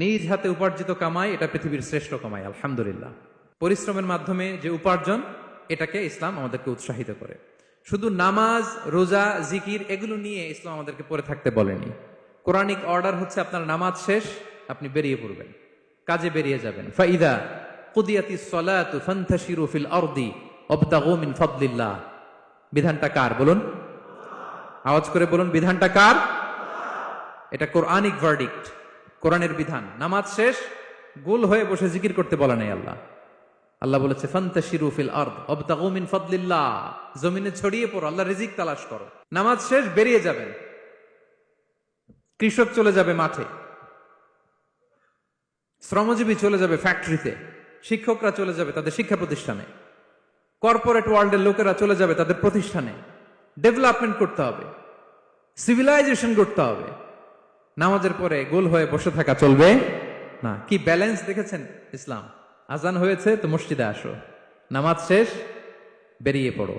নিজ হাতে উপার্জিত কামাই এটা পৃথিবীর শ্রেষ্ঠ কামাই, আলহামদুলিল্লাহ। পরিশ্রমের মাধ্যমে যে উপার্জন, এটাকে ইসলাম আমাদেরকে উৎসাহিত করে। শুধু নামাজ, রোজা, জিকির এগুলো নিয়ে ইসলাম আমাদেরকে পড়ে থাকতে বলেনি। কোরআনিক অর্ডার হচ্ছে আপনার নামাজ শেষ, আপনি বেরিয়ে পড়বেন, কাজে বেরিয়ে যাবেন। ফাইদা কুদিয়াতিস সালাতু ফান্তাশিরু ফিল আরদি ওয়াবতাগু মিন ফাদলিল্লাহ। বিধানটা কার বলুন? আওয়াজ করে বলুন, বিধানটা কার? এটা কোরআনিক ভার্ডিক্ট, কোরআনের বিধান। নামাজ শেষ, গোল হয়ে বসে জিকির করতে বলা নাই আল্লাহ। আল্লাহ বলেছে ফান্তাশিরু ফিল আরদ ওয়াবতাগু মিন ফাদলিল্লাহ, জমিনে ছড়িয়ে পড়ো, আল্লাহ রিজিক তালাশ করো। নামাজ শেষ, বেরিয়ে যাবেন। কৃষক চলে যাবে মাঠে, শ্রমজীবী চলে যাবে ফ্যাক্টরিতে, শিক্ষকরা চলে যাবে তাদের শিক্ষা প্রতিষ্ঠানে, কর্পোরেট ওয়ার্ল্ডের লোকেরা চলে যাবে তাদের প্রতিষ্ঠানে। ডেভেলপমেন্ট করতে হবে, সিভিলাইজেশন করতে হবে। নামাজের পরে গোল হয়ে বসে থাকা চলবে না। কি ব্যালেন্স দেখেছেন ইসলাম? আজান হয়েছে তো মসজিদে আসো, নামাজ শেষ বেরিয়ে পড়ো।